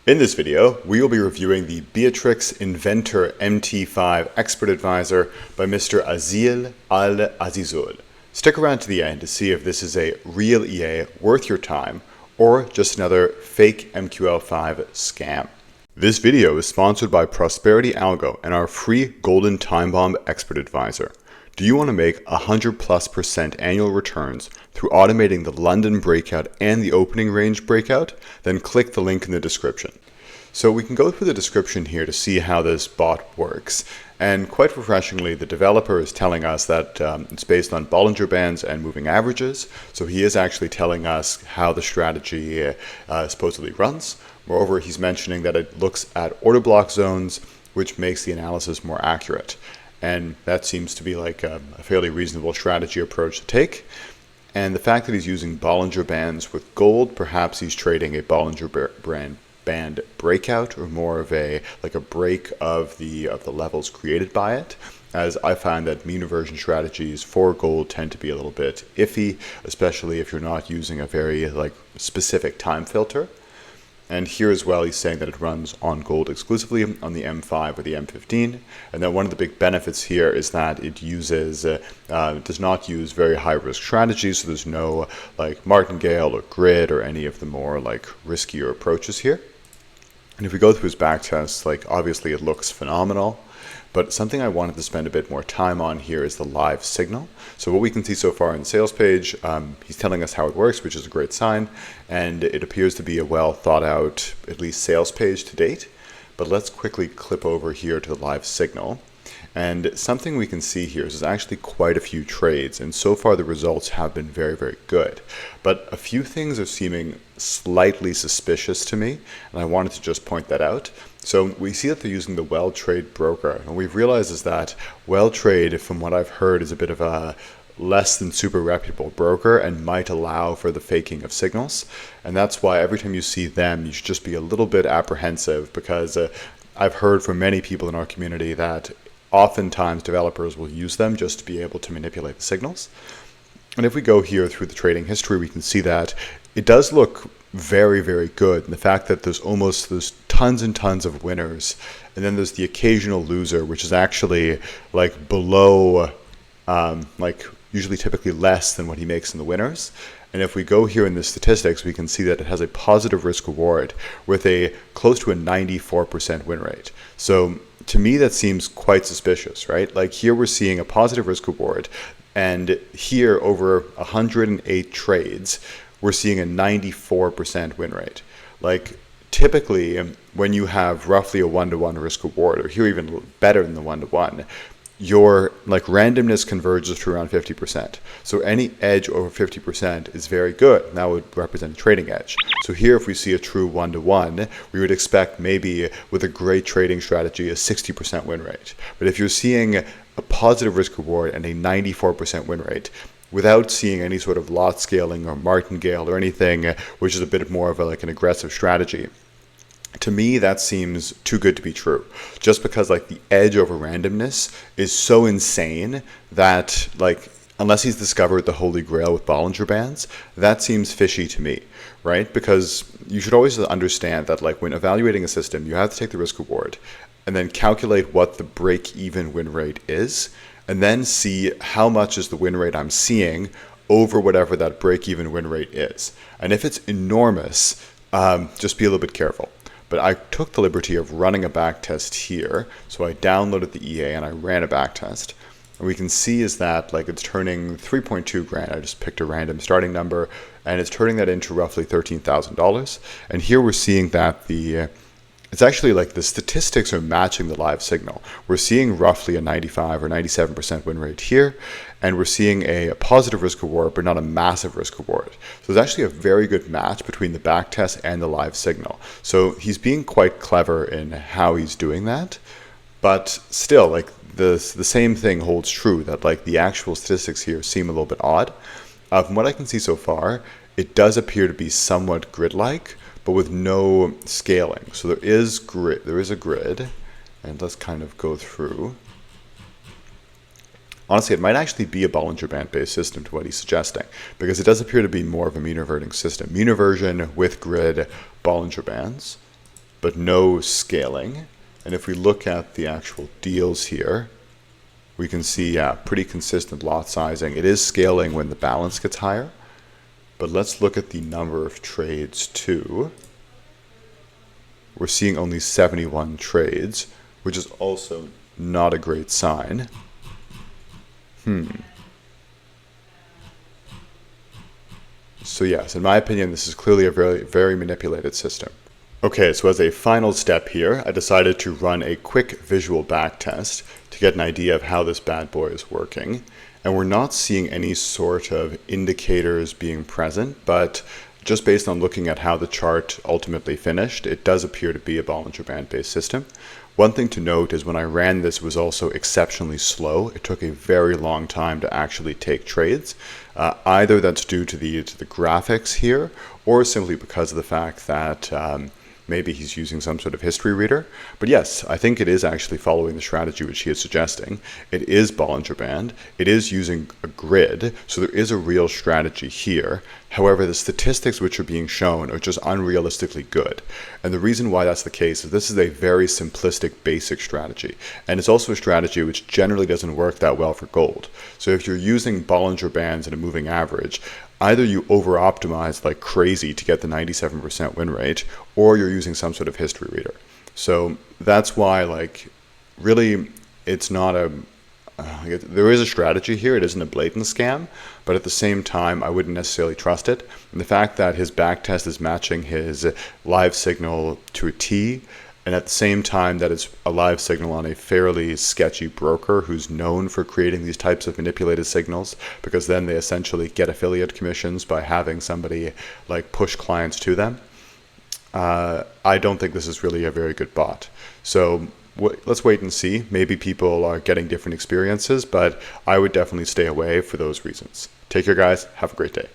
In this video, we will be reviewing the Beatrix Inventor MT5 Expert Advisor by Mr. Azil Al-Azizul. Stick around to the end to see if this is a real EA worth your time or just another fake MQL5 scam. This video is sponsored by Prosperity Algo and our free Golden Time Bomb Expert Advisor. Do you want to make 100+% annual returns through automating the London breakout and the opening range breakout? Then click the link in the description. So we can go through the description here to see how this bot works. And quite refreshingly, the developer is telling us that it's based on Bollinger Bands and moving averages. So he is actually telling us how the strategy supposedly runs. Moreover, he's mentioning that it looks at order block zones, which makes the analysis more accurate. And that seems to be like a fairly reasonable strategy approach to take. And the fact that he's using Bollinger Bands with gold, perhaps he's trading a Bollinger Band breakout or more of a break of the levels created by it. As I find that mean reversion strategies for gold tend to be a little bit iffy, especially if you're not using a very specific time filter. And here as well, he's saying that it runs on gold exclusively on the M5 or the M15. And then one of the big benefits here is that it uses, does not use very high risk strategies. So there's no martingale or grid or any of the more riskier approaches here. And if we go through his backtest, obviously it looks phenomenal. But something I wanted to spend a bit more time on here is the live signal. So what we can see so far in the sales page, he's telling us how it works, which is a great sign. And it appears to be a well thought out, at least sales page to date. But let's quickly clip over here to the live signal. And something we can see here is there's actually quite a few trades, and so far the results have been very, very good. But a few things are seeming slightly suspicious to me, and I wanted to just point that out. So we see that they're using the WellTrade broker, and we've realized is that WellTrade, from what I've heard, is a bit of a less than super reputable broker and might allow for the faking of signals. And that's why every time you see them, you should just be a little bit apprehensive, because I've heard from many people in our community that oftentimes developers will use them just to be able to manipulate the signals. And if we go here through the trading history, we can see that it does look very, very good. And the fact that there's tons and tons of winners, and then there's the occasional loser, which is actually below, usually typically less than what he makes in the winners. And if we go here in the statistics, we can see that it has a positive risk reward with a close to a 94% win rate. So to me, that seems quite suspicious, right? Here we're seeing a positive risk reward, and here over 108 trades, we're seeing a 94% win rate. Typically, when you have roughly a 1-to-1 risk reward, or here even better than the 1-to-1, your randomness converges to around 50%. So any edge over 50% is very good. That would represent a trading edge. So here, if we see a true 1-to-1, we would expect maybe with a great trading strategy a 60% win rate. But if you're seeing a positive risk reward and a 94% win rate, without seeing any sort of lot scaling or martingale or anything, which is a bit more of an aggressive strategy, to me, that seems too good to be true. Just because the edge over randomness is so insane that unless he's discovered the holy grail with Bollinger Bands, that seems fishy to me, right? Because you should always understand that when evaluating a system, you have to take the risk reward and then calculate what the break-even win rate is, and then see how much is the win rate I'm seeing over whatever that break-even win rate is. And if it's enormous, just be a little bit careful. But I took the liberty of running a backtest here. So I downloaded the EA and I ran a backtest. And we can see is that it's turning 3.2 grand. I just picked a random starting number, and it's turning that into roughly $13,000. And here we're seeing that it's actually the statistics are matching the live signal. We're seeing roughly a 95 or 97% win rate here, and we're seeing a positive risk reward, but not a massive risk reward. So there's actually a very good match between the backtest and the live signal. So he's being quite clever in how he's doing that, but still, the same thing holds true, that the actual statistics here seem a little bit odd. From what I can see so far, it does appear to be somewhat grid-like, but with no scaling. So there is a grid, and let's kind of go through. Honestly, it might actually be a Bollinger Band based system to what he's suggesting, because it does appear to be more of a mean reverting system. Mean reversion with grid Bollinger Bands. but no scaling. And if we look at the actual deals here, we can see pretty consistent lot sizing. It is scaling when the balance gets higher, but let's look at the number of trades too. We're seeing only 71 trades, which is also not a great sign. So yes, in my opinion, this is clearly a very, very manipulated system. Okay, so as a final step here, I decided to run a quick visual backtest to get an idea of how this bad boy is working. And we're not seeing any sort of indicators being present, but just based on looking at how the chart ultimately finished, it does appear to be a Bollinger Band-based system. One thing to note is when I ran this, it was also exceptionally slow. It took a very long time to actually take trades. Either that's due to the graphics here, or simply because of the fact that maybe he's using some sort of history reader. But yes, I think it is actually following the strategy which he is suggesting. It is Bollinger Band. It is using a grid, so there is a real strategy here. However, the statistics which are being shown are just unrealistically good. And the reason why that's the case is this is a very simplistic, basic strategy. And it's also a strategy which generally doesn't work that well for gold. So if you're using Bollinger Bands and a moving average, either you over-optimize like crazy to get the 97% win rate, or you're using some sort of history reader. So that's why, like, really, it's not a... there is a strategy here. It isn't a blatant scam, but at the same time, I wouldn't necessarily trust it. And the fact that his backtest is matching his live signal to a T, and at the same time that it's a live signal on a fairly sketchy broker who's known for creating these types of manipulated signals, because then they essentially get affiliate commissions by having somebody like push clients to them. I don't think this is really a very good bot. So let's wait and see. Maybe people are getting different experiences, but I would definitely stay away for those reasons. Take care, guys. Have a great day.